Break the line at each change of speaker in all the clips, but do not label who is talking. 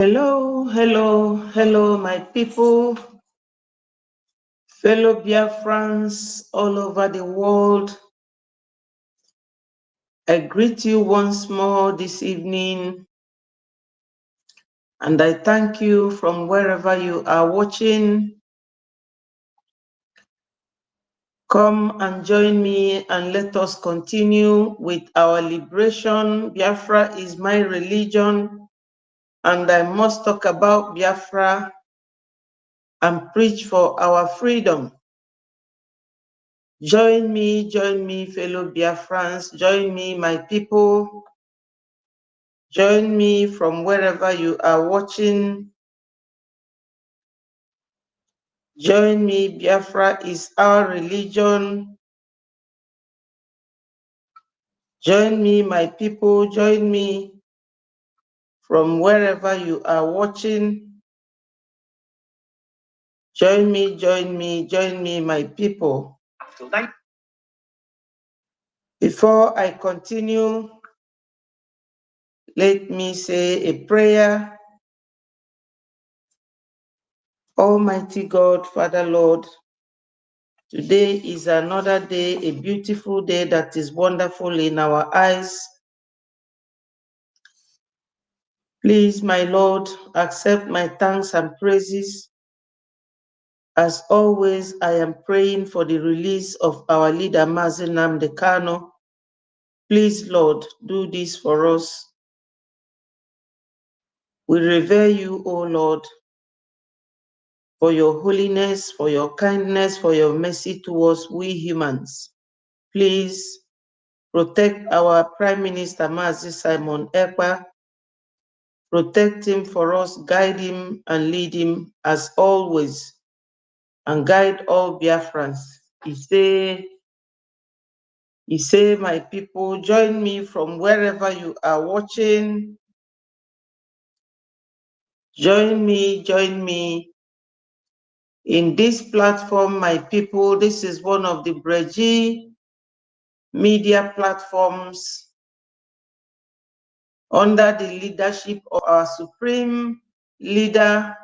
Hello, hello, hello, my people, fellow Biafrans all over the world. I greet you once more this evening, and I thank you from wherever you are watching. Come and join me and let us continue with our liberation. Biafra is my religion, and I must talk about Biafra and preach for our freedom. Join me, fellow Biafrans, join me, my people. Join me from wherever you are watching. Join me, Biafra is our religion. Join me, my people, join me from wherever you are watching. Join me, my people. Before I continue, let me say a prayer. Almighty God, Father, Lord, today is another day, a beautiful day that is wonderful in our eyes. Please, my Lord, accept my thanks and praises. As always, I am praying for the release of our leader, Mazi Nnamdi Kanu. Please, Lord, do this for us. We revere you, O Lord, for your holiness, for your kindness, for your mercy towards we humans. Please protect our Prime Minister, Mazi Simon Ekpa. Protect him for us, guide him and lead him as always, and guide all Biafrans. He say, my people, join me from wherever you are watching. Join me in this platform, my people. This is one of the Breji media platforms under the leadership of our Supreme Leader,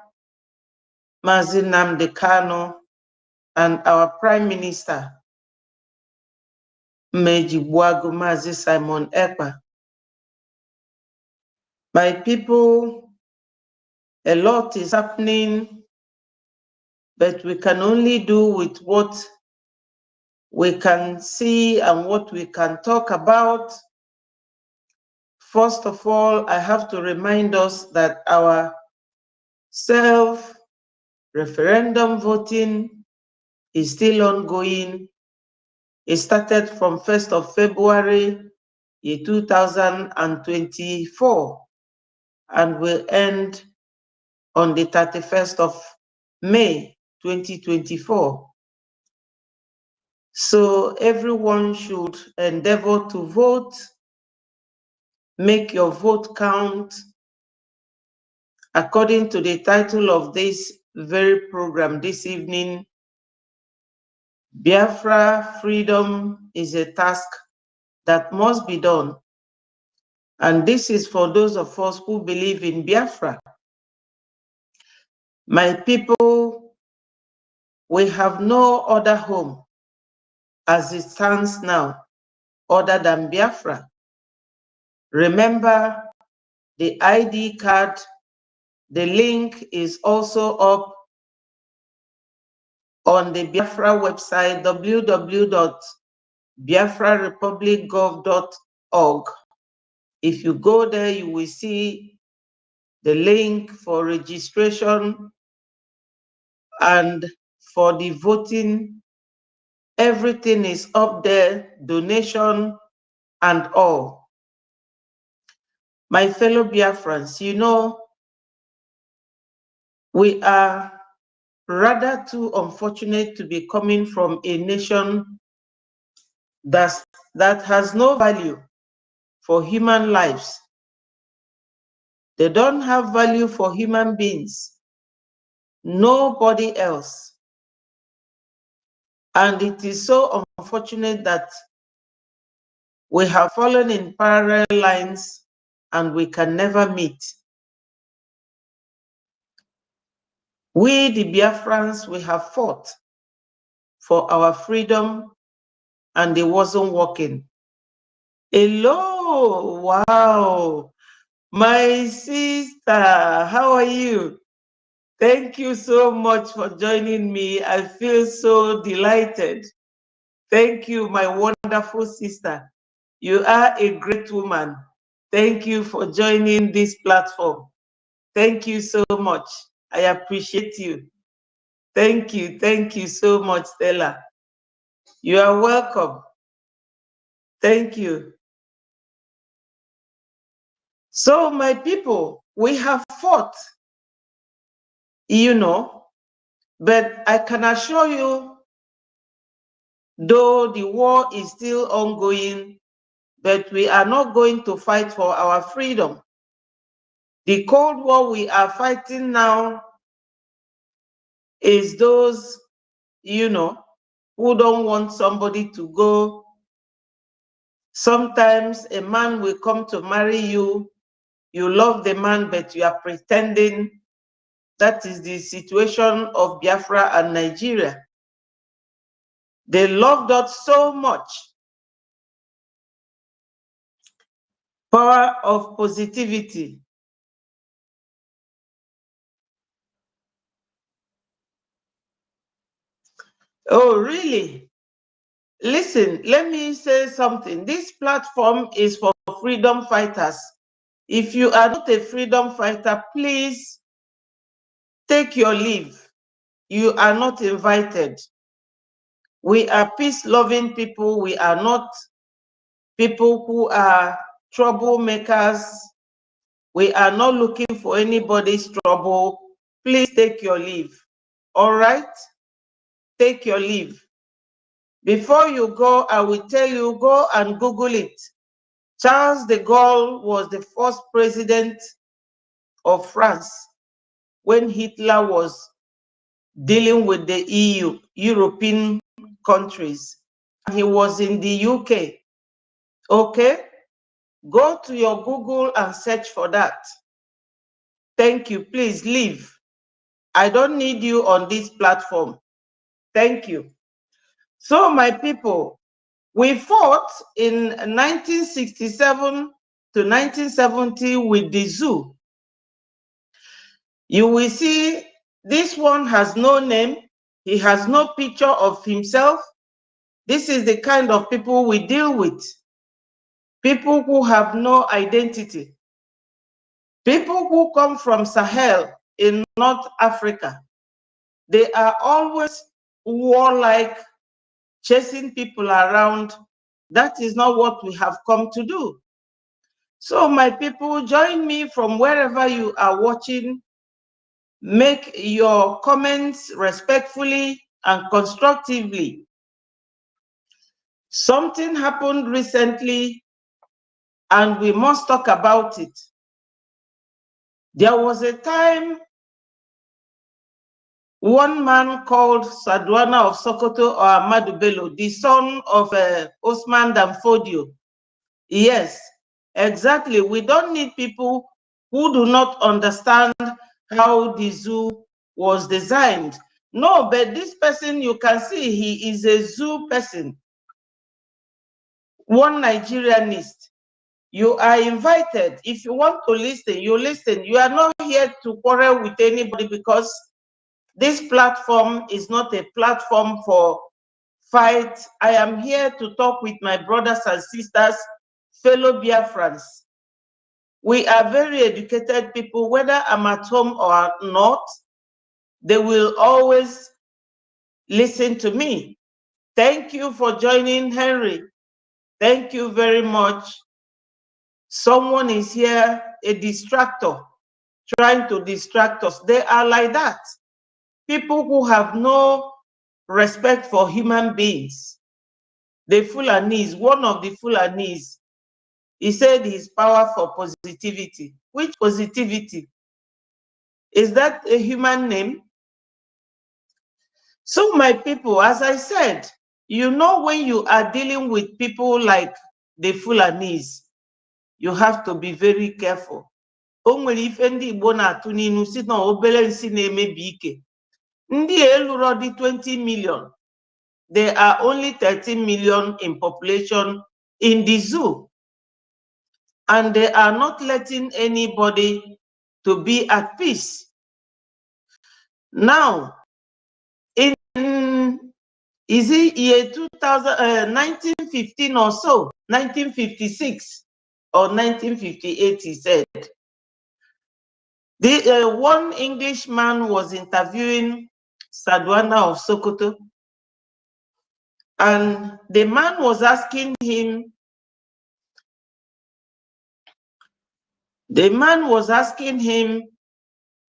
Mazi Nnamdi Kanu, and our Prime Minister, Mazi Simon Ekpa. My people, a lot is happening, but we can only do with what we can see and what we can talk about. First of all, I have to remind us that our self-referendum voting is still ongoing. It started from 1st of February 2024 and will end on the 31st of May 2024. So everyone should endeavor to vote, make your vote count. According to the title of this very program this evening, Biafra freedom is a task that must be done. And this is for those of us who believe in Biafra. My people, we have no other home as it stands now other than Biafra. Remember, the ID card, the link is also up on the Biafra website, www.biafrarepublicgov.org. If you go there, you will see the link for registration and for the voting. Everything is up there, donation and all. My fellow Biafrans, you know, we are rather too unfortunate to be coming from a nation that has no value for human lives. They don't have value for human beings, nobody else. And it is so unfortunate that we have fallen in parallel lines and we can never meet. We, the Biafrans, we have fought for our freedom and it wasn't working. Hello, wow. My sister, how are you? Thank you so much for joining me. I feel so delighted. Thank you, my wonderful sister. You are a great woman. Thank you for joining this platform. Thank you so much. I appreciate you. Thank you so much, Stella. You are welcome. Thank you. So, my people, we have fought, but I can assure you, though the war is still ongoing, but we are not going to fight for our freedom. The Cold War we are fighting now is those, who don't want somebody to go. Sometimes a man will come to marry you. You love the man, but you are pretending. That is the situation of Biafra and Nigeria. They loved us so much. Power of positivity. Oh, really? Listen, let me say something. This platform is for freedom fighters. If you are not a freedom fighter, please take your leave. You are not invited. We are peace-loving people. We are not people who are troublemakers. We are not looking for anybody's trouble. Please take your leave. All right? Take your leave. Before you go, I will tell you, go and Google it. Charles de Gaulle was the first president of France when Hitler was dealing with the EU, European countries. He was in the UK. Okay? Go to your Google and search for that. Thank you. Please leave. I don't need you on this platform. Thank you. So, my people, we fought in 1967 to 1970 with the zoo. You will see this one has no name. He has no picture of himself. This is the kind of people we deal with. People who have no identity. People who come from Sahel in North Africa. They are always warlike, chasing people around. That is not what we have come to do. So, my people, join me from wherever you are watching. Make your comments respectfully and constructively. Something happened recently, and we must talk about it. There was a time one man called Sadwana of Sokoto or Ahmadu Bello, the son of Osman Danfodio. Yes, exactly. We don't need people who do not understand how the zoo was designed. No, but this person, you can see he is a zoo person. One Nigerianist. You are invited. If you want to listen, you listen. You are not here to quarrel with anybody, because this platform is not a platform for fight. I am here to talk with my brothers and sisters, fellow Biafrans. We are very educated people, whether I'm at home or not, they will always listen to me. Thank you for joining, Henry. Thank you very much. Someone is here, a distractor, trying to distract us. They are like that. People who have no respect for human beings. The Fulanis, one of the Fulanis, he said his power for positivity. Which positivity? Is that a human name? So, my people, as I said, when you are dealing with people like the Fulanis, you have to be very careful. o nwere ife ndị Igbo na-atụ n'inu si na obere nsi na-emebi ike. Ndị eluro dị 20 million. There are only 13 million in population in the zoo. And they are not letting anybody to be at peace. Now, in is it year 1915 or so, 1956 or 1958, he said. One Englishman was interviewing Sadwana of Sokoto, and the man was asking him,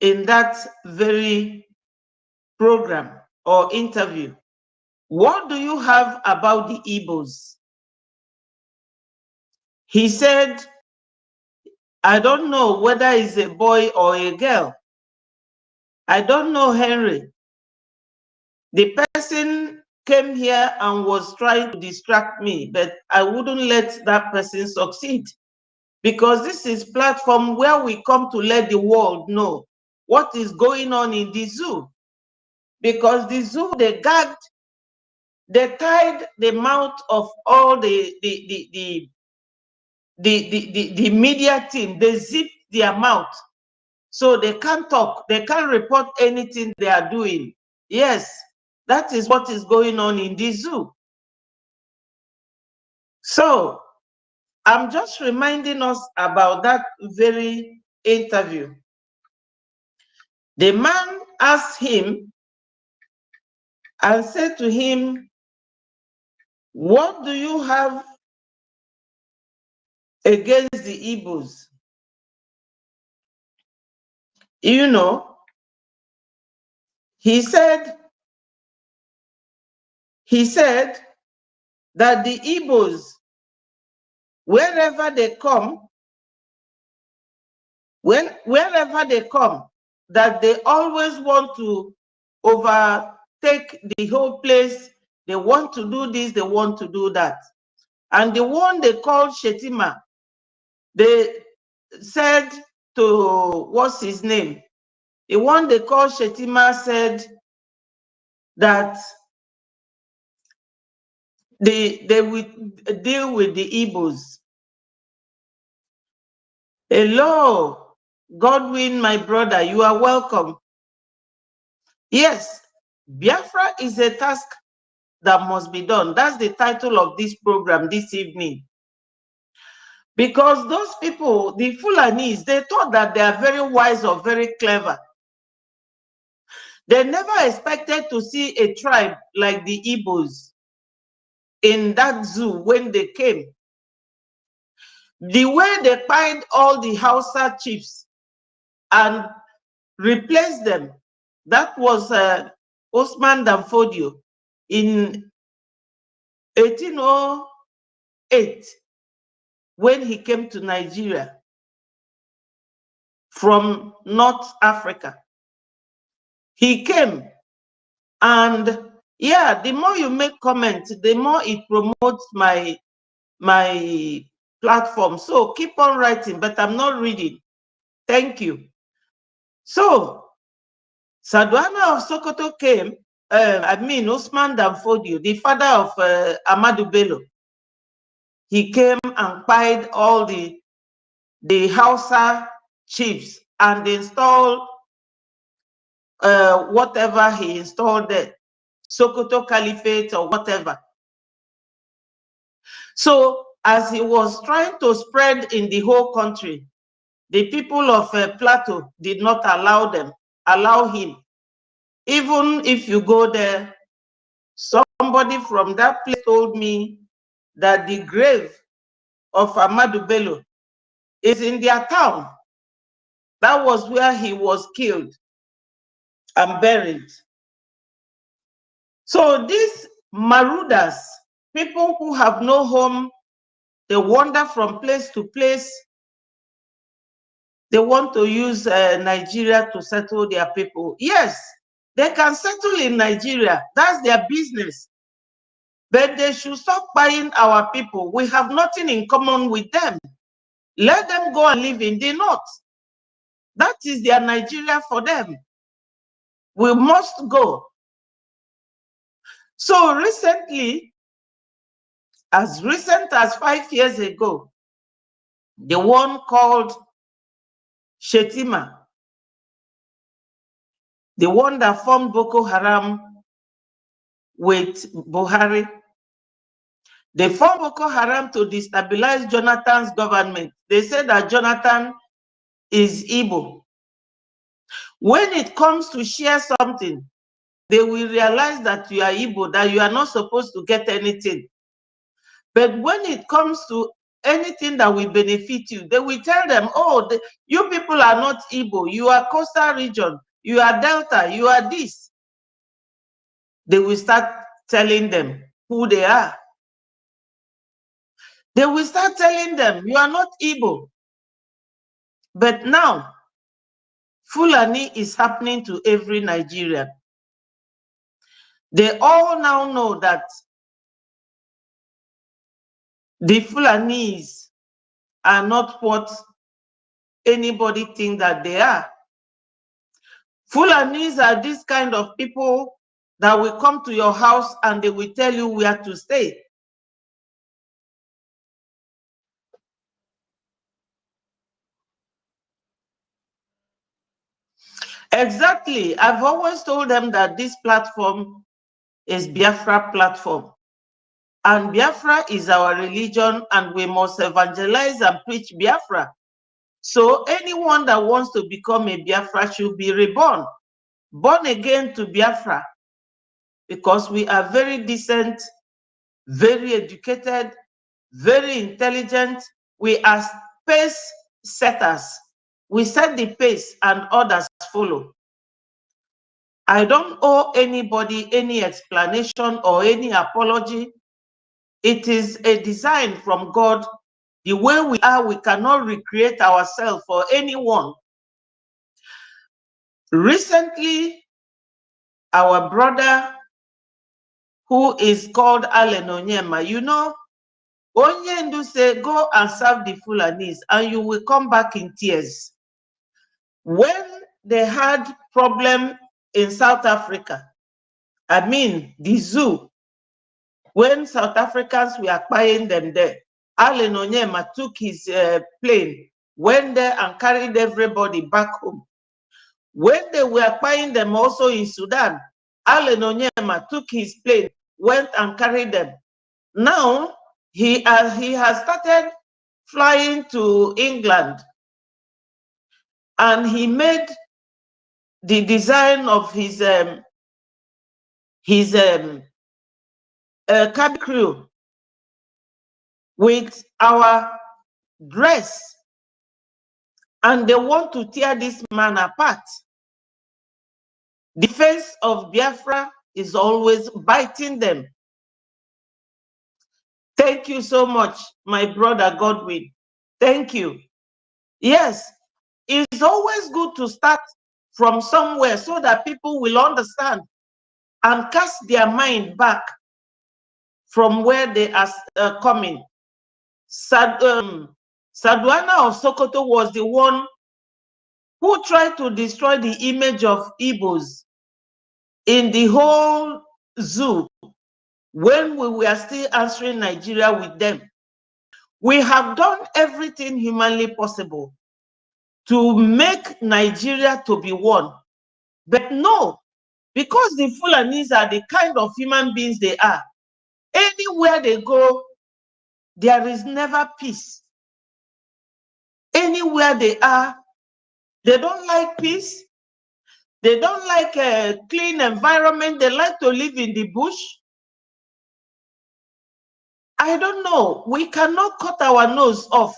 in that very program or interview, what do you have about the Igbos? He said, I don't know whether it's a boy or a girl. I don't know Henry. The person came here and was trying to distract me, but I wouldn't let that person succeed, because this is a platform where we come to let the world know what is going on in the zoo. Because the zoo, they tied the mouth of all the media team. They zipped their mouth, so they can't talk, they can't report anything they are doing. Yes, that is what is going on in the zoo. So I'm just reminding us about that very interview. The man asked him and said to him, what do you have against the Igbos? You know, he said that the Igbos, wherever they come, that they always want to overtake the whole place. They want to do this, they want to do that. And the one they called Shetima, they said to, what's his name? The one they called Shetima said that they will deal with the Igbos. Hello, Godwin, my brother, you are welcome. Yes, Biafra is a task that must be done. That's the title of this program this evening. Because those people, the Fulanis, they thought that they are very wise or very clever. They never expected to see a tribe like the Igbos in that zoo when they came. The way they find all the Hausa chiefs and replaced them, that was Osman Danfodio in 1808 when he came to Nigeria from North Africa. He came, and yeah, the more you make comments, the more it promotes my platform. So keep on writing, but I'm not reading. Thank you. So Sadwana of Sokoto came, Osman Danfodio, the father of Amadou Bello. He came and pied all the Hausa chiefs and installed whatever he installed there, Sokoto Caliphate or whatever. So as he was trying to spread in the whole country, the people of Plateau did not allow him. Even if you go there, somebody from that place told me that the grave of Amadou Bello is in their town. That was where he was killed and buried. So these marauders, people who have no home, they wander from place to place. They want to use Nigeria to settle their people. Yes, they can settle in Nigeria. That's their business. But they should stop buying our people. We have nothing in common with them. Let them go and live in the north. That is their Nigeria for them. We must go. So recently, as recent as 5 years ago, the one called Shetima, the one that formed Boko Haram with Buhari, they formed Boko Haram to destabilize Jonathan's government. They said that Jonathan is Igbo. When it comes to share something, they will realize that you are Igbo, that you are not supposed to get anything. But when it comes to anything that will benefit you, they will tell them, oh, you people are not Igbo, you are coastal region, you are Delta, you are this. They will start telling them who they are. They will start telling them, you are not Igbo. But now, Fulani is happening to every Nigerian. They all now know that the Fulanis are not what anybody think that they are. Fulanis are this kind of people that will come to your house and they will tell you where to stay. Exactly. I've always told them that this platform is Biafra platform. And Biafra is our religion, and we must evangelize and preach Biafra. So anyone that wants to become a Biafra should be reborn, born again to Biafra, because we are very decent, very educated, very intelligent. We are pace setters. We set the pace and others follow. I don't owe anybody any explanation or any apology. It is a design from God. The way we are, we cannot recreate ourselves for anyone. Recently, our brother, who is called Allen Onyema, you know, Onyendu say, go and serve the Fulanis and you will come back in tears. When they had problem in South Africa, I mean the zoo, when South Africans were acquiring them there, Allen Onyema took his plane, went there and carried everybody back home. When they were acquiring them also in Sudan, Allen Onyema took his plane, went and carried them. Now, he has started flying to England, and he made the design of his cabin crew with our dress, and they want to tear this man apart. The face of Biafra is always biting them. Thank you so much, my brother Godwin. Thank you. Yes, it's always good to start from somewhere so that people will understand and cast their mind back from where they are coming. Sadwana of Sokoto was the one who tried to destroy the image of Igbos in the whole zoo when we were still answering Nigeria with them. We have done everything humanly possible to make Nigeria to be one. But no, because the Fulanis are the kind of human beings they are, anywhere they go, there is never peace. Anywhere they are, they don't like peace. They don't like a clean environment. They like to live in the bush. I don't know. We cannot cut our nose off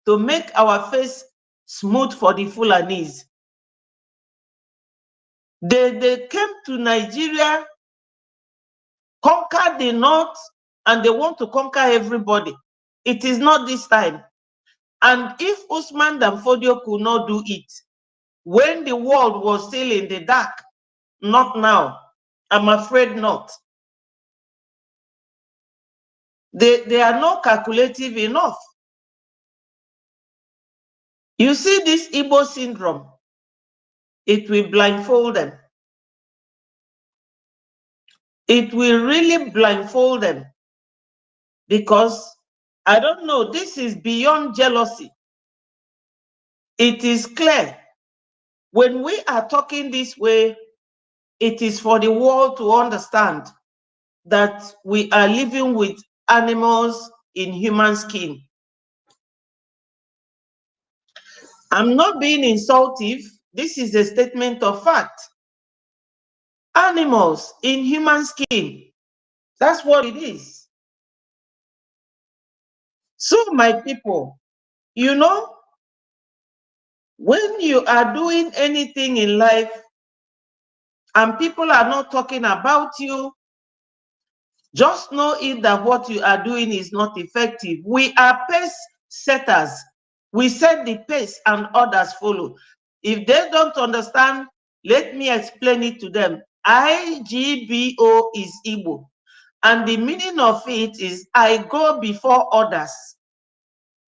to make our face smooth for the Fulanis. They came to Nigeria, conquered the north, and they want to conquer everybody. It is not this time. And if Usman Danfodio could not do it when the world was still in the dark, not now. I'm afraid not. They are not calculative enough. You see this Igbo syndrome, it will blindfold them. It will really blindfold them, because I don't know, this is beyond jealousy. It is clear when we are talking this way, it is for the world to understand that we are living with animals in human skin. I'm not being insultive. This is a statement of fact. Animals in human skin. That's what it is. So, my people, you know, when you are doing anything in life and people are not talking about you, just know it that what you are doing is not effective. We are pace setters. We set the pace and others follow. If they don't understand, let me explain it to them. IGBO is Igbo. And the meaning of it is I go before others.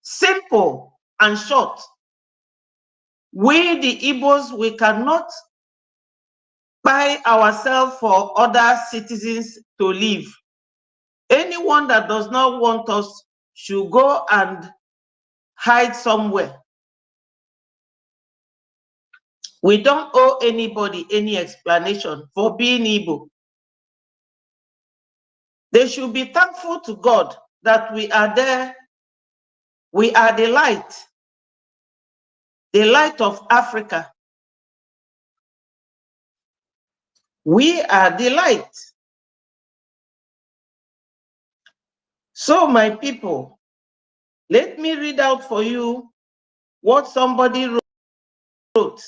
Simple and short. We, the Igbos, we cannot buy ourselves for other citizens to live. Anyone that does not want us should go and hide somewhere. We don't owe anybody any explanation for being Igbo. They should be thankful to God that we are there. We are the light of Africa. We are the light. So, my people, let me read out for you what somebody wrote.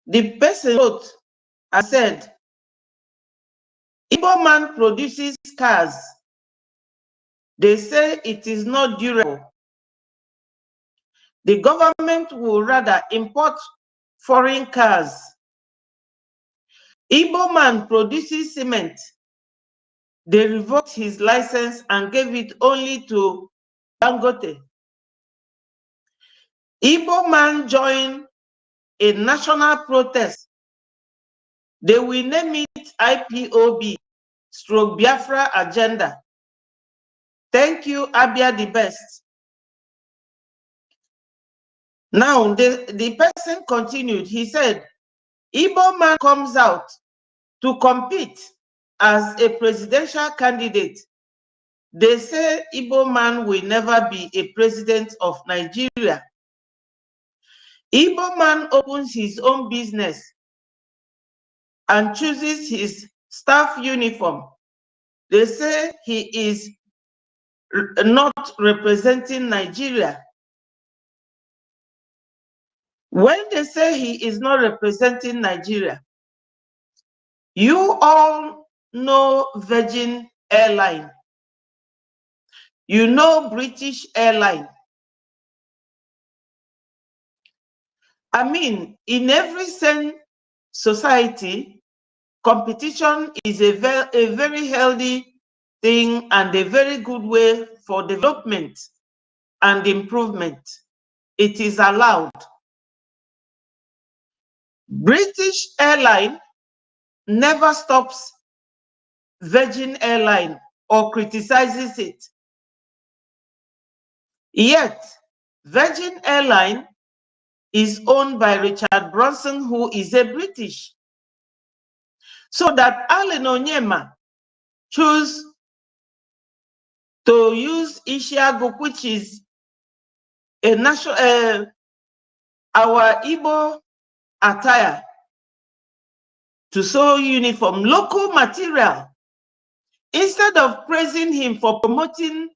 The person wrote and said, Igbo man produces cars. They say it is not durable. The government will rather import foreign cars. Igbo man produces cement. They revoked his license and gave it only to Dangote. Igbo man joined a national protest. They will name it IPOB, stroke Biafra agenda. Thank you, Abia the best. Now, the person continued. He said, Igbo man comes out to compete as a presidential candidate. They say Igbo man will never be a president of Nigeria. Igbo man opens his own business and chooses his staff uniform. They say he is not representing Nigeria. When they say he is not representing Nigeria, you all know Virgin Airline. You know British Airline. I mean, in every sane society, competition is a very healthy thing and a very good way for development and improvement. It is allowed. British Airline never stops Virgin Airline or criticizes it. Yet, Virgin Airline is owned by Richard Branson, who is a British. So that Allen Onyema chose to use Ishiagu, which is a national, our Igbo attire, to sew uniform, local material, instead of praising him for promoting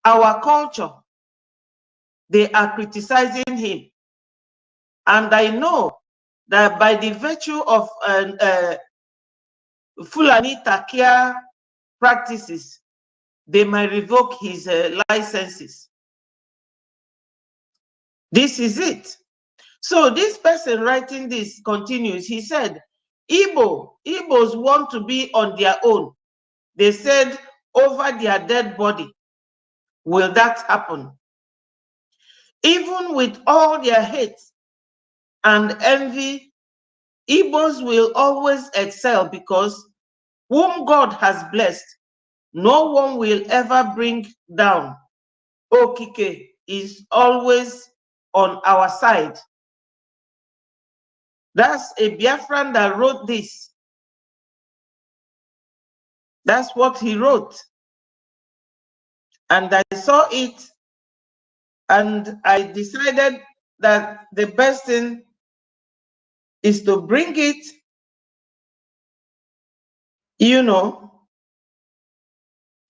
our culture, they are criticizing him. And I know that by the virtue of Fulani Takia practices, they might revoke his licenses. This is it. So this person writing this continues. He said, Igbos want to be on their own. They said over their dead body. Will that happen? Even with all their hate and envy, Igbos will always excel because whom God has blessed, no one will ever bring down. Okike is always on our side. That's a Biafran that wrote this. That's what he wrote. And I saw it, and I decided that the best thing is to bring it, you know,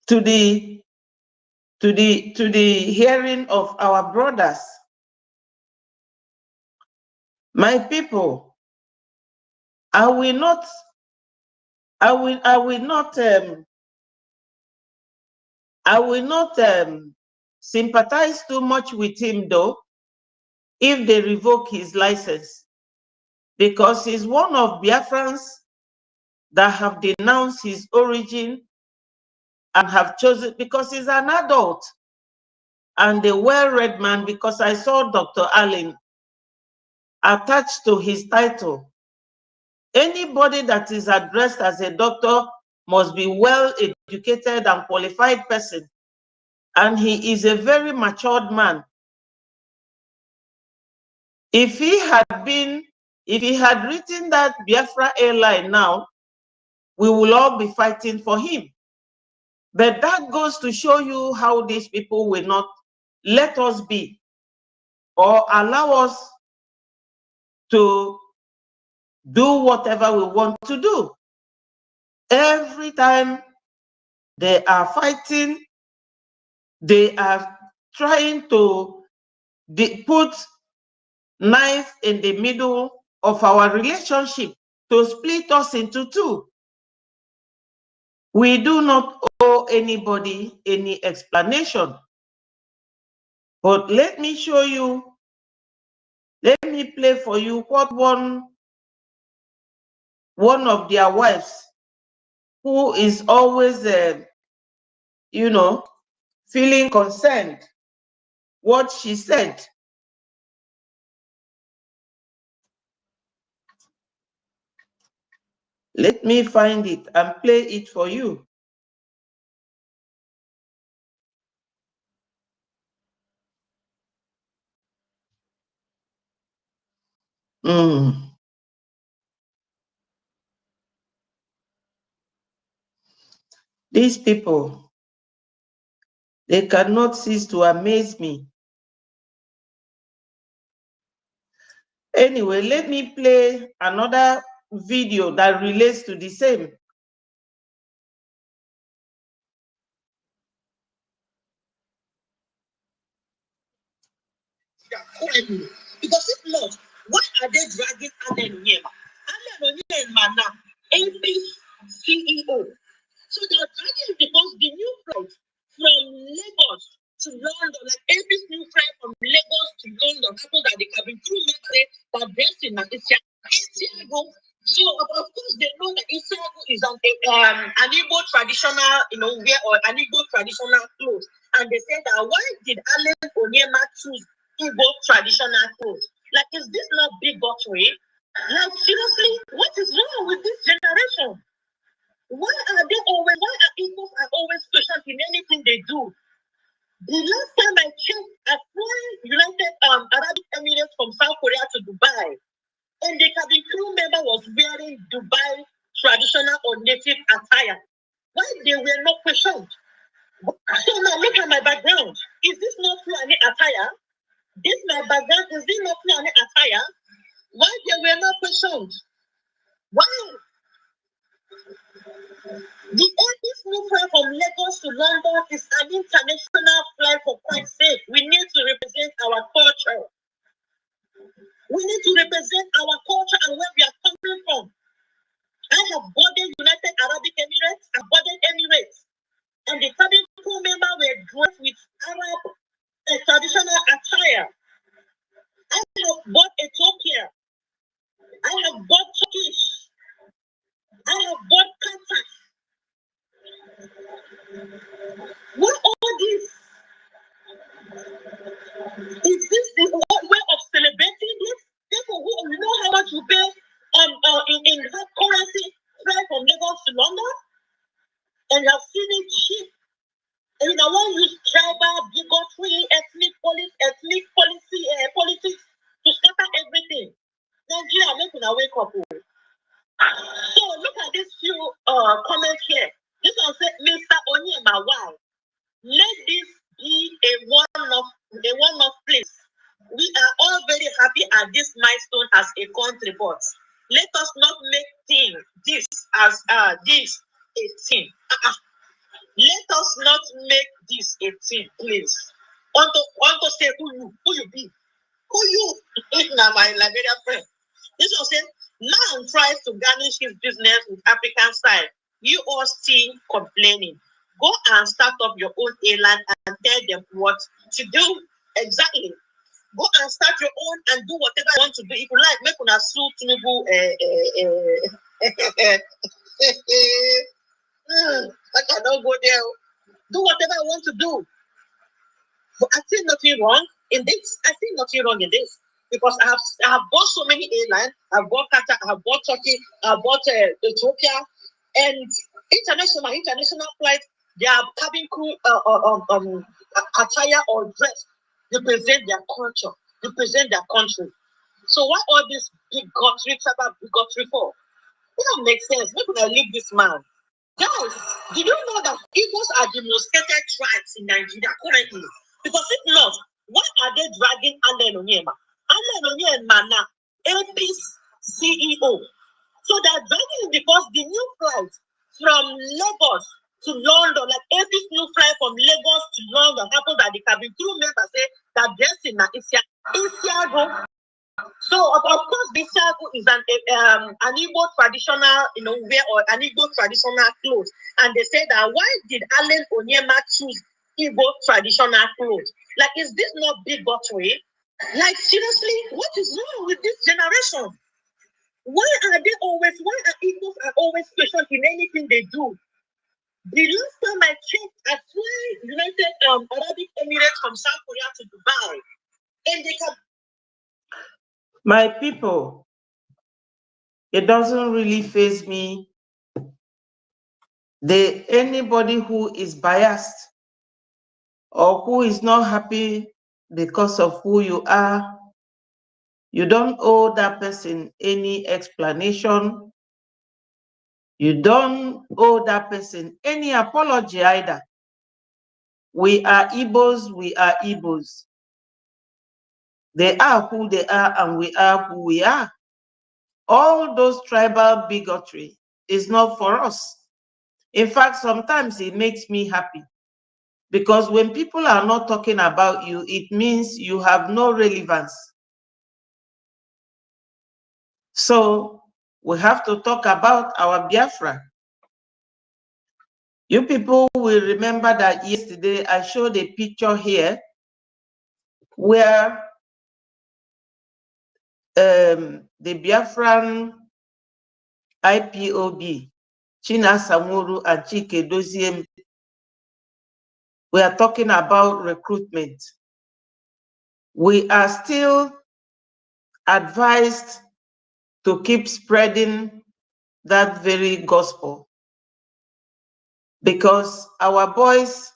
to the hearing of our brothers. My people, I will not sympathize too much with him though if they revoke his license, because he's one of Biafrans that have denounced his origin and have chosen, because he's an adult and a well-read man, because I saw Dr. Allen attached to his title. Anybody that is addressed as a doctor must be well-educated and qualified person. And he is a very matured man. If he had written that Biafra airline now, we will all be fighting for him. But that goes to show you how these people will not let us be or allow us to do whatever we want to do. Every time they are fighting, they are trying to put knife in the middle of our relationship to split us into two. We do not owe anybody any explanation. But let me show you, let me play for you what one of their wives, who is always, you know, feeling concerned, what she said. Let me find it and play it for you. These people, they cannot cease to amaze me. Anyway, let me play another video that relates to the same.
Because if not, why are they dragging Allen Onyema? Allen Onyema now, AP CEO. So they are dragging him because the new flight from Lagos to London, like AP's new flight from Lagos to London, happens that the cabin crew member that dressing now is Isiago. So of course they know that Isiago is an Igbo traditional, wear, or an Igbo traditional clothes. And they said that why did Allen Onyema choose Igbo traditional clothes? Like, is this not bigotry? Like, seriously, what is wrong with this generation? Why are Igbos always patient in anything they do? The last time I checked, a foreign United Arab Emirates from South Korea to Dubai, and the cabin crew member was wearing Dubai traditional or native attire. Why they were not questioned? So now look at my background. Is this not Fulani attire? This my background. Is this not Fulani attire? Why they were not questioned? Why? The airport new flight from Lagos to London is an international flight, for Christ's sake. We need to represent our culture. We need to represent our culture and where we are coming from. I have boarded United Arab Emirates, I boarded Emirates, and the cabin crew member were dressed with Arab traditional attire. I have bought Ethiopia. I have bought Turkish. I have bought Qatar. What all this? Is this Nigeria, make una wake up. So look at this few comments here. This one said, Mr. Onyema, why? Let this be a one-off place. We are all very happy at this milestone as a country, but let us not make this a thing. Let us not make this a thing, please. Want to say who you be? Who you? Now my Liberian friend. This one said, man tries to garnish his business with African style. You all still complaining. Go and start up your own airline and tell them what to do. Exactly. Go and start your own and do whatever you want to do. If you like, make una sue Tinubu. I cannot go there. Do whatever I want to do. But I see nothing wrong in this. I see nothing wrong in this. Because I have bought so many airlines. I've bought Qatar, I've bought Turkey, I've bought Ethiopia, and international flights. They are cabin crew attire or dress represent their culture, represent their country. So why all this bigotry for? It don't make sense. Maybe I leave this man. Guys, did you know that Igbos are the most hated tribes in Nigeria currently? Because if not, why are they dragging Allen Onyema? Allen Onyema now, AP's CEO. So they're dragging him because the new flight from Lagos to London, like AP's new flight from Lagos to London, happened that the cabin crew member say that Jessica is Isiago. So of course, Isiago is an Igbo traditional, wear or an Igbo traditional clothes. And they say that why did Allen Onyema choose Igbo traditional clothes? Like, is this not bigotry? Like, seriously, what is wrong with this generation? Why are Igbos are always questioned in anything they do? The last time I checked, I flew United Arabic Emirates from South Korea to Dubai, and they can.
My people, it doesn't really faze me. Anybody who is biased or who is not happy because of who you are, you don't owe that person any explanation. You don't owe that person any apology either. We are Igbos, we are Igbos. They are who they are and we are who we are. All those tribal bigotry is not for us. In fact, sometimes it makes me happy because when people are not talking about you, it means you have no relevance. So we have to talk about our Biafra. You people will remember that yesterday I showed a picture here where the Biafran IPOB, Chinasamuru and Chike Doziem, we are talking about recruitment. We are still advised to keep spreading that very gospel because our boys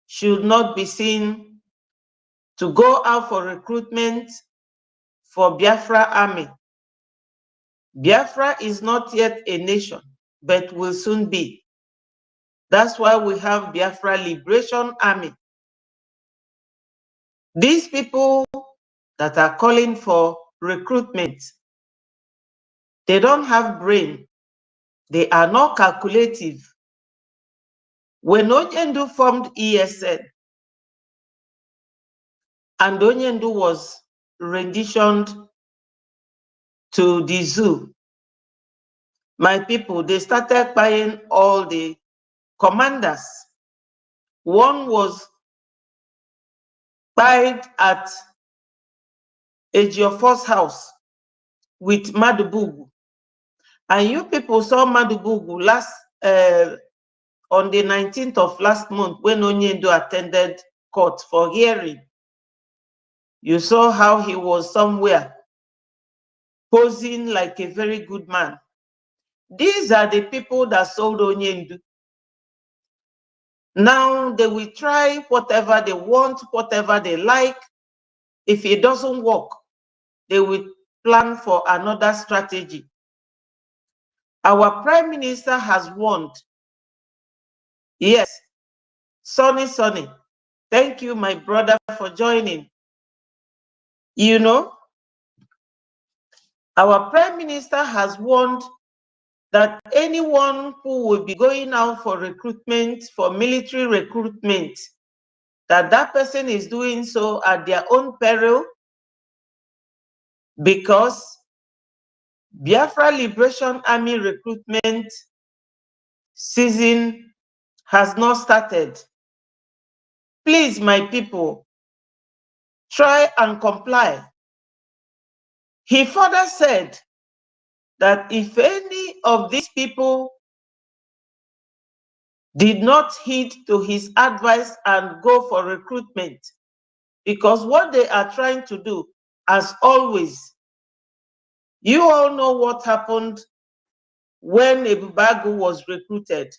should not be seen to go out for recruitment for Biafra army. Biafra is not yet a nation, but will soon be. That's why we have Biafra Liberation Army. These people that are calling for recruitment, they don't have brain. They are not calculative. When Onyendu formed ESN, and Onyendu was renditioned to the zoo, my people, they started buying all the commanders. One was buried at Ejiofor's house with Madubugu. And you people saw Madubugu on the 19th of last month when Onyendu attended court for hearing. You saw how he was somewhere posing like a very good man. These are the people that sold Onyendu. Now they will try whatever they want, whatever they like. If it doesn't work, they will plan for another strategy. Our Prime Minister has warned. Yes, Sonny, thank you, my brother, for joining. You know, our Prime Minister has warned that anyone who will be going out for recruitment, for military recruitment, that person is doing so at their own peril, because Biafra Liberation Army recruitment season has not started. Please, my people, try and comply. He further said that if any of these people did not heed to his advice and go for recruitment, because what they are trying to do, as always, you all know what happened when Ebubagu was recruited.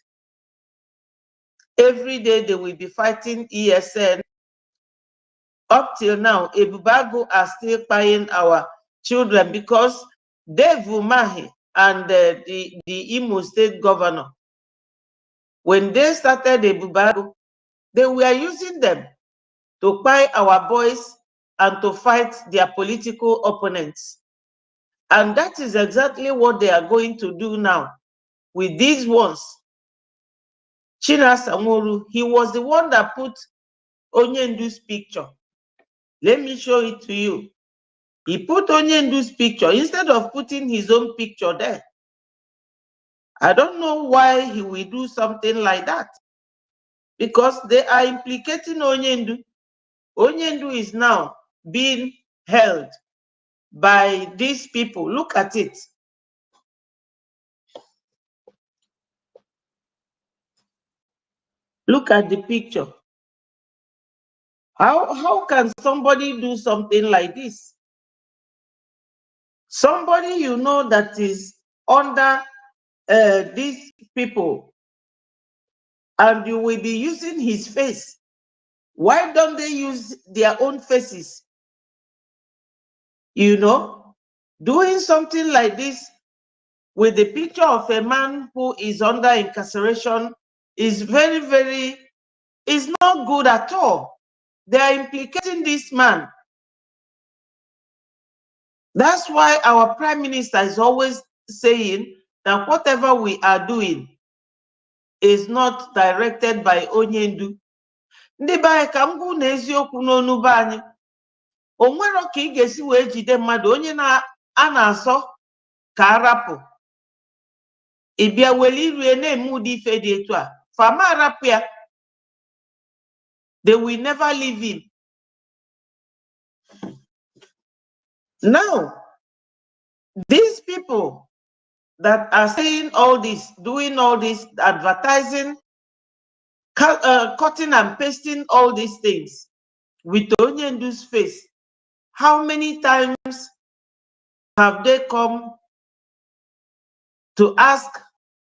Every day they will be fighting ESN. Up till now, Ebubagu are still buying our children, because Dave Umahi and the Imo State governor, when they started Ebubagu, they were using them to buy our boys and to fight their political opponents. And that is exactly what they are going to do now with these ones. Chinasa Nwuru, he was the one that put Onyendu's picture. Let me show it to you. He put Onyendu's picture instead of putting his own picture there. I don't know why he will do something like that, because they are implicating Onyendu. Onyendu is now being held by these people. Look at it. Look at the picture. How can somebody do something like this? Somebody you know that is under these people, and you will be using his face. Why don't they use their own faces? You know, doing something like this with the picture of a man who is under incarceration is is not good at all. They are implicating this man. That's why our Prime Minister is always saying that whatever we are doing is not directed by Onyendu. Ndị be anyị, ka m gwu na eziokwu n'onu be anyị, o nwero ka ị ga-esi wee jide mmadụ onye a na-asọ ka arapụ, ị bịa were irie na-eme ụdị ife dị etu a, fama arapụ ya. They will never leave him. Now, these people that are saying all this, doing all this, advertising, cutting and pasting all these things with Onyendu's face, how many times have they come to ask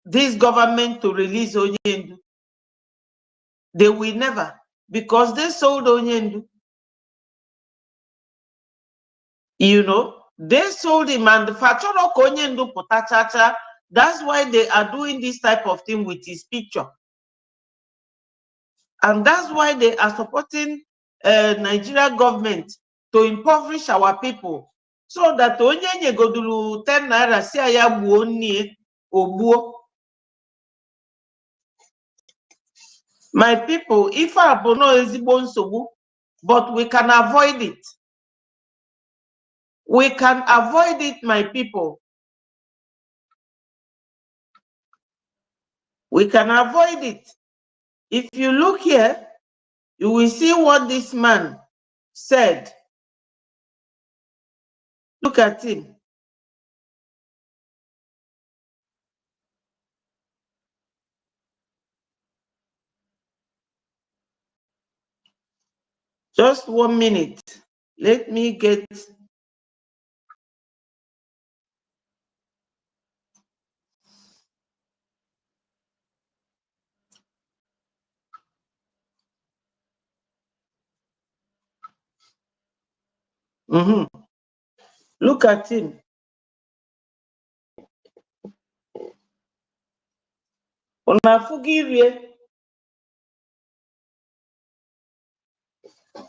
this government to release Onyendu? They will never, because they sold Onyendu. You know, they sold him, and the Fachoro Onyendu Potachacha. That's why they are doing this type of thing with his picture. And that's why they are supporting Nigeria government to impoverish our people, so that onye godulu 10 naira si aya gbuo nnie ogbuo. My people, if I no ezigbo nsogbu, but we can avoid it. We can avoid it, my people. We can avoid it. If you look here, you will see what this man said. Look at him. Just 1 minute. Let me get. Look at him.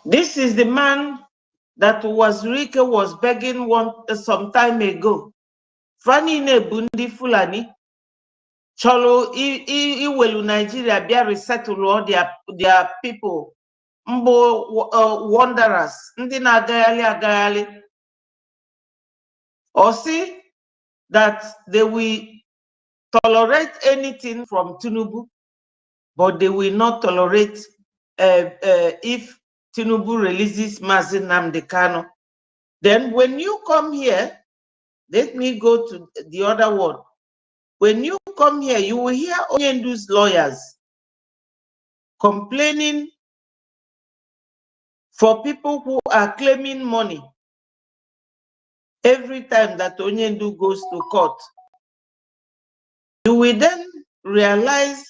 This is the man that Wazirike was begging some time ago. Fanny Bundi Fulani, Cholo Iwelu Nigeria, Bia resettle all their people. Mbo wanderers, ndị na-agagharị. Or see that they will tolerate anything from Tinubu, but they will not tolerate if Tinubu releases Mazi Nnamdi Kanu. Then when you come here, let me go to the other one. When you come here, you will hear Onyendu's lawyers complaining for people who are claiming money every time that Onyendu goes to court. You will then realize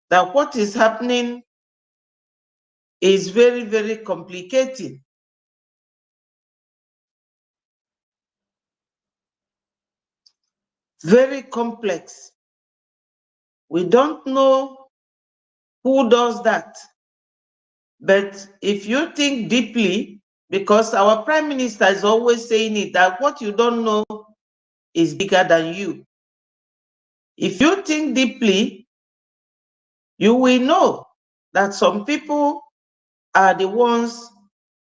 that what is happening is very, very complicated. Very complex. We don't know who does that. But if you think deeply, because our Prime Minister is always saying it, that what you don't know is bigger than you. If you think deeply, you will know that some people are the ones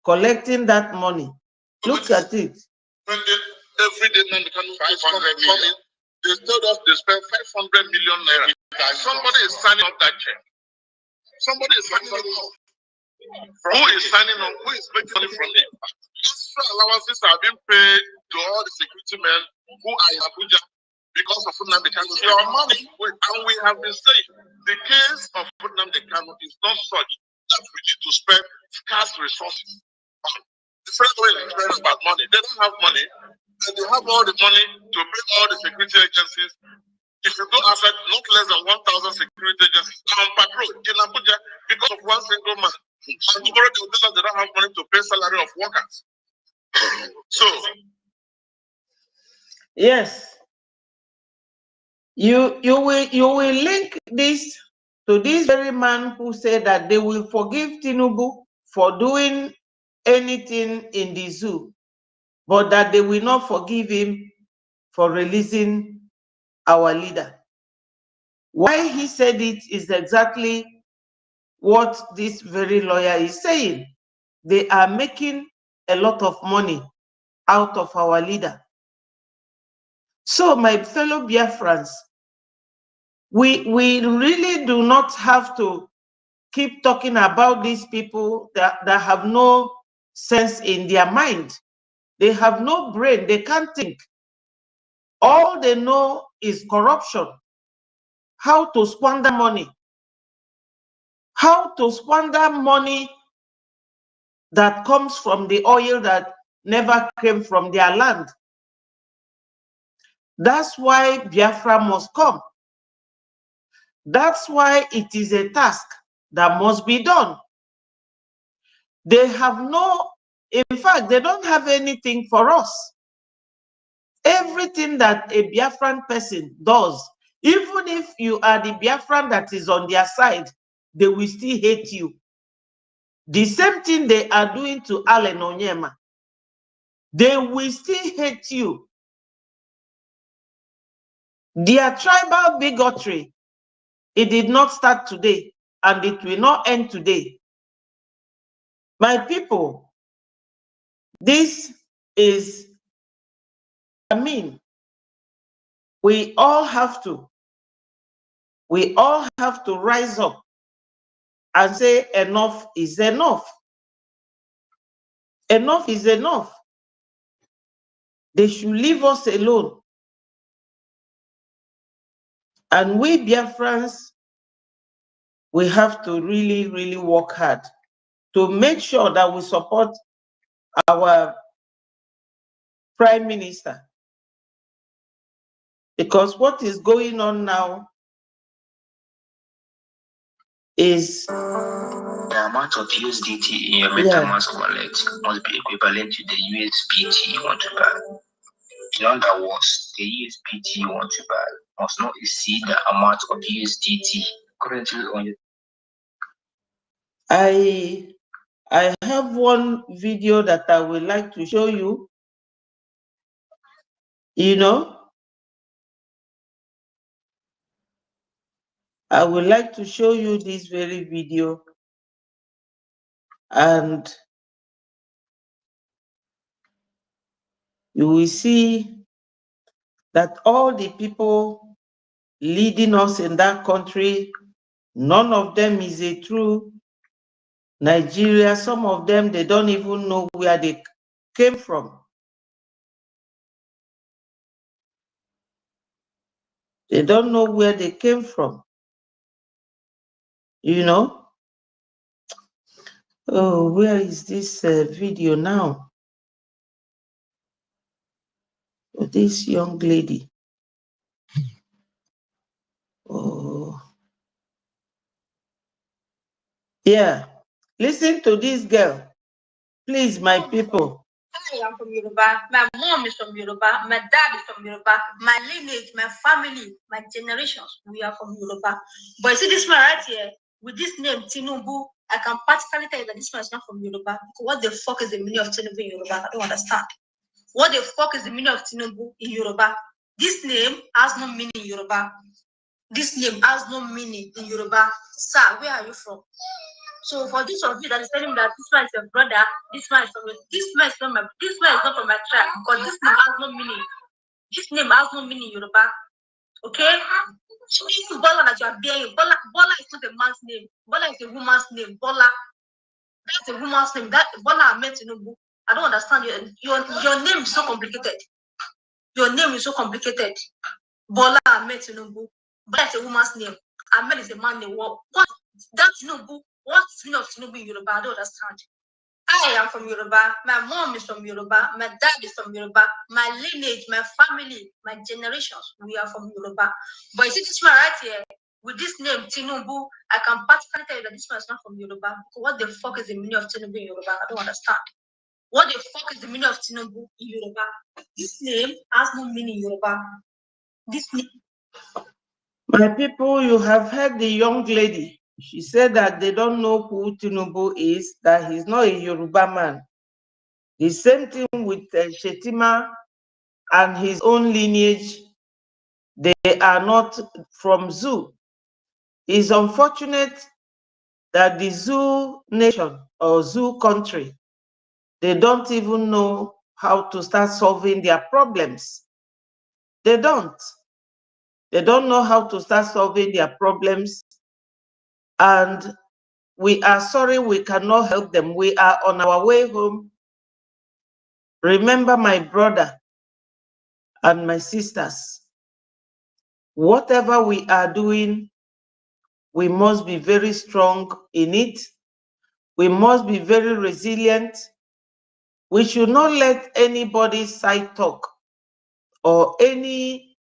collecting that money. Look at it.
Every day, they told us they spend 500 million naira. Somebody is signing up that check. Somebody is signing up. Who is signing up? Who is making money from it? Extra allowances are being paid to all the security men who are in Abuja because of Nnamdi Kanu. Your money, and we have been saying the case of Nnamdi Kanu is not such that we need to spend scarce resources. The first way they care about money, they don't have money, and they have all the money to pay all the security agencies. If you go outside, not less than 1,000 security agencies on patrol in Abuja because of one single man. And tomorrow they don't have money to pay salary of workers. So,
yes, you will link this to this very man who said that they will forgive Tinubu for doing anything in the zoo, but that they will not forgive him for releasing our leader. Why he said it is exactly what this very lawyer is saying. They are making a lot of money out of our leader. So, my fellow Biafrans, we really do not have to keep talking about these people that have no sense in their mind. They have no brain. They can't think. All they know is corruption, how to squander money, how to squander money that comes from the oil that never came from their land. That's why Biafra must come. That's why it is a task that must be done. They have no, in fact, they don't have anything for us. Everything that a Biafran person does, even if you are the Biafran that is on their side, they will still hate you. The same thing they are doing to Allen Onyema. They will still hate you. Their tribal bigotry, it did not start today, and it will not end today. My people, this is, we all have to rise up and say enough is enough. Enough is enough. They should leave us alone. And we Biafrans, we have to really, really work hard to make sure that we support our Prime Minister. Because what is going on now is
the amount of USDT in your MetaMask wallet must be equivalent to the USPT you want to buy. In other words, the USPT you want to buy must not exceed the amount of USDT currently on your.
I have one video that I would like to show you. I would like to show you this very video, and you will see that all the people leading us in that country, none of them is a true Nigeria. Some of them, they don't even know where they came from. They don't know where they came from. Oh, where is this video now? Oh, this young lady. Oh, yeah. Listen to this girl. Please, my people.
I am from Yoruba. My mom is from Yoruba. My dad is from Yoruba. My lineage, my family, my generations, we are from Yoruba. But you see this man right here, with this name, Tinubu, I can practically tell you that this man is not from Yoruba. What the fuck is the meaning of Tinubu in Yoruba? I don't understand. What the fuck is the meaning of Tinubu in Yoruba? This name has no meaning in Yoruba. This name has no meaning in Yoruba. Sir, where are you from? So for this of you that is telling me that this man is your brother, this man is from this man is not from my tribe, because this name has no meaning. This name has no meaning in Yoruba. Okay? So even Bola that you are bearing, Bola is not a man's name. Bola is a woman's name. Bola, that's a woman's name. That Bola Ahmed Tinubu. I don't understand your name is so complicated. Your name is so complicated. Bola Ahmed Tinubu. Bola is a woman's name. Ahmed is a man's name. What that Tinubu? What's the meaning of Tinubu in Yoruba? I don't understand. I am from Yoruba. My mom is from Yoruba. My dad is from Yoruba. My lineage, my family, my generations, we are from Yoruba. But you see this man right here, with this name, Tinubu, I can practically tell you that this man is not from Yoruba. What the fuck is the meaning of Tinubu in Yoruba? I don't understand. What the fuck is the meaning of Tinubu in Yoruba? This name has no meaning in Yoruba. This name.
My people, you have heard the young lady. She said that they don't know who Tinubu is, that he's not a Yoruba man. The same thing with Shetima and his own lineage. They are not from Zoo. It's unfortunate that the Zoo nation or Zoo country, they don't even know how to start solving their problems. They don't. They don't know how to start solving their problems. And we are sorry we cannot help them. We are on our way home. Remember my brother and my sisters. Whatever we are doing, we must be very strong in it. We must be very resilient. We should not let anybody's side talk or any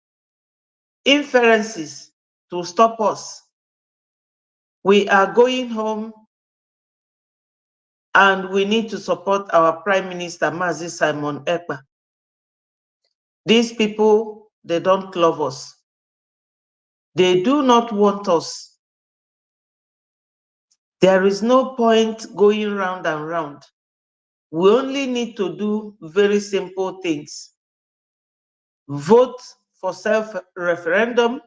inferences to stop us. We are going home and we need to support our Prime Minister, Mazi Simon Ekpa. These people, they don't love us. They do not want us. There is no point going round and round. We only need to do very simple things. Vote for self-referendum,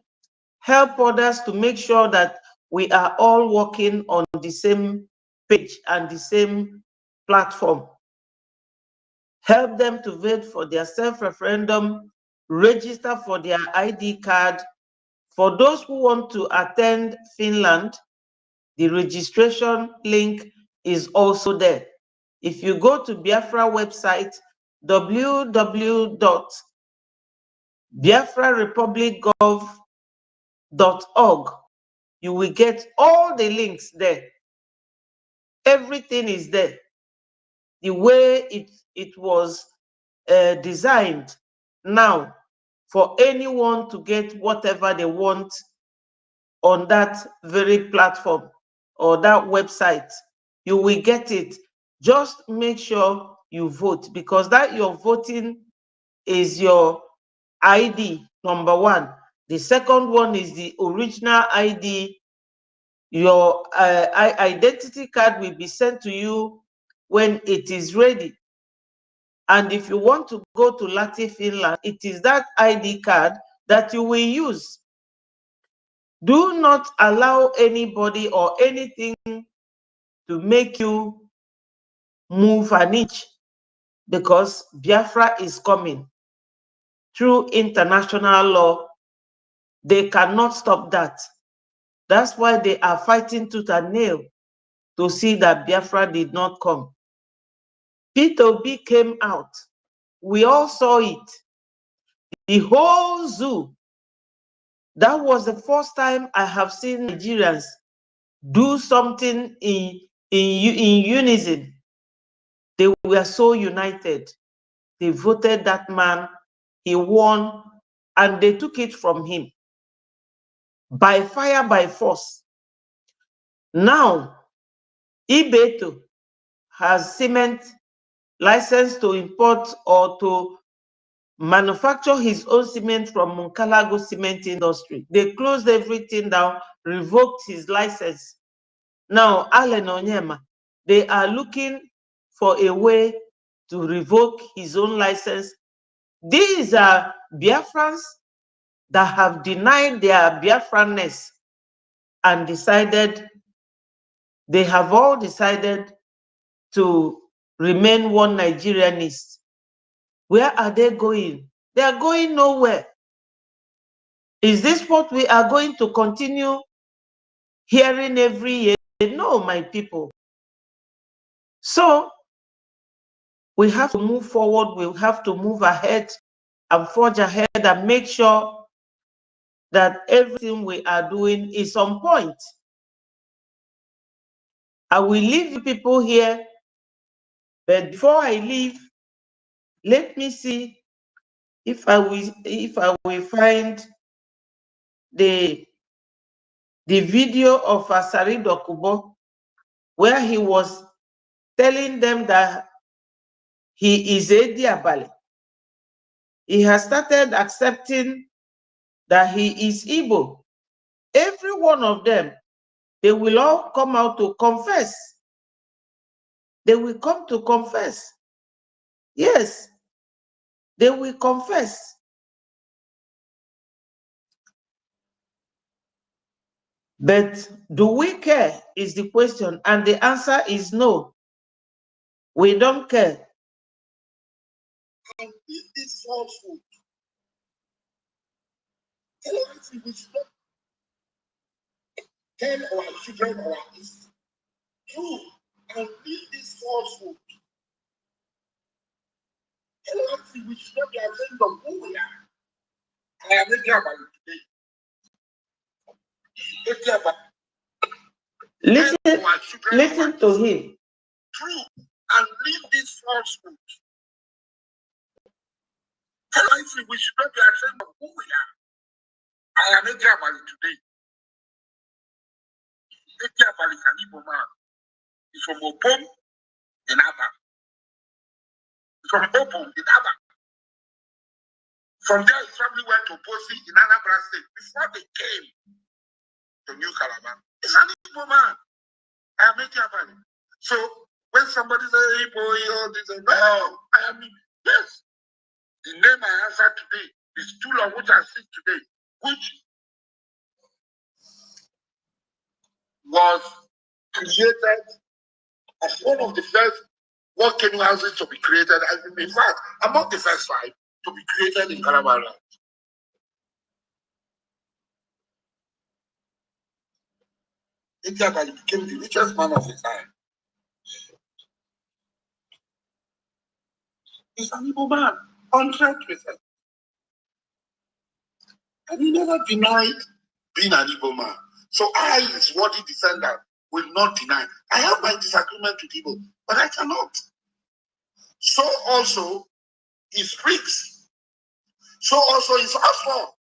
help others to make sure that we are all working on the same page and the same platform. Help them to vote for their self-referendum, register for their ID card. For those who want to attend Finland, the registration link is also there. If you go to Biafra website, www.biafrarepublicgov.org, you will get all the links there. Everything is there. The way it was designed now for anyone to get whatever they want on that very platform. or that website. You will get it. Just make sure you vote, because that your voting is your ID, number one. The second one is the original ID. Your identity card will be sent to you when it is ready. And if you want to go to Lahti, Finland, it is that ID card that you will use. Do not allow anybody or anything to make you move an inch, because Biafra is coming. Through international law, they cannot stop that. That's why they are fighting tooth and nail to see that Biafra did not come. P2B came out. We all saw it. The whole zoo. That was the first time I have seen Nigerians do something in unison. They were so united. They voted that man. He won, and they took it from him by fire, by force. Now, Ibeto has cement license to import or to manufacture his own cement from Munkalago cement industry. They closed everything down, revoked his license. Now, Allen Onyema, they are looking for a way to revoke his own license. These are Biafrans that have denied their Biafranness and decided, they have all decided to remain one Nigerianist. Where are they going? They are going nowhere. Is this what we are going to continue hearing every year? No, my people. So we have to move forward. We have to move ahead and forge ahead and make sure that everything we are doing is on point. I will leave you people here, but before I leave, let me see if I will find the video of Asari Dokubo, where he was telling them that he is a Diabali. He has started accepting that he is Igbo. Every one of them, they will all come out to confess. They will come to confess. Yes, they will confess. But do we care is the question, and the answer is no. We don't care.
And eat this falsehood. Tell us we should not tell our children our history. True, and eat this falsehood. Tell us we should not be ashamed of who we are. I am a Diabali today.
Listen to him.
True, and leave this falsehood. Tell us we should not be ashamed of who we are. I am a Diabali today. A Diabali is an Igbo man. He's from Opom in Aba. He's from Opom in Aba. From there, his family went to Bosi in Anambra State before they came to New Calabar. He's an Igbo man. I am a Diabali. So when somebody says Igbo, no, I am. Yes. The name I answered today is too long, which I see today, which was created as one of the first working houses to be created. In fact, among the first 5 to be created in Calabar. He became the richest man of his time. He's an Igbo man, 100%. And he never denied being an Igbo man. So I, his worthy descendant, will not deny. I have my disagreement with Igbo, but I cannot. So also his priests. So also his husband.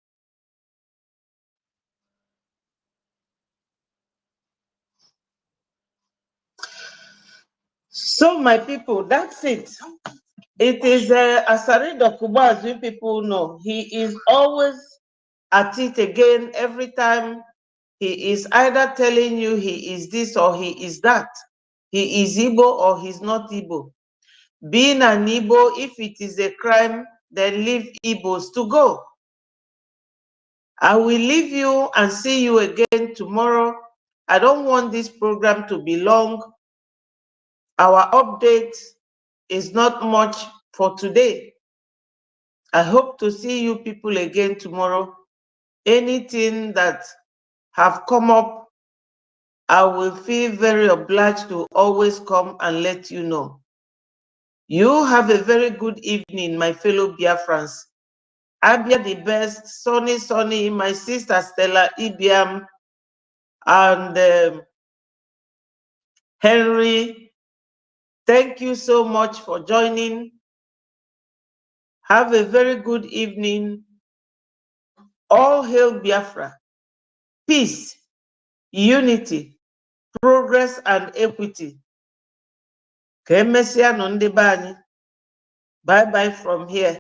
So, my people, that's it. It is Asari Dokuba, as you people know. He is always at it again every time. He is either telling you he is this or he is that. He is Igbo or he's not Igbo. Being an Igbo, if it is a crime, then leave Igbos to go. I will leave you and see you again tomorrow. I don't want this program to be long. Our update is not much for today. I hope to see you people again tomorrow. Anything that have come up, I will feel very obliged to always come and let you know. You have a very good evening, my fellow Biafrans. Abia the best, Sonny, my sister Stella Ibiam, and Henry. Thank you so much for joining. Have a very good evening. All hail Biafra. Peace, unity, progress, and equity. Bye bye from here.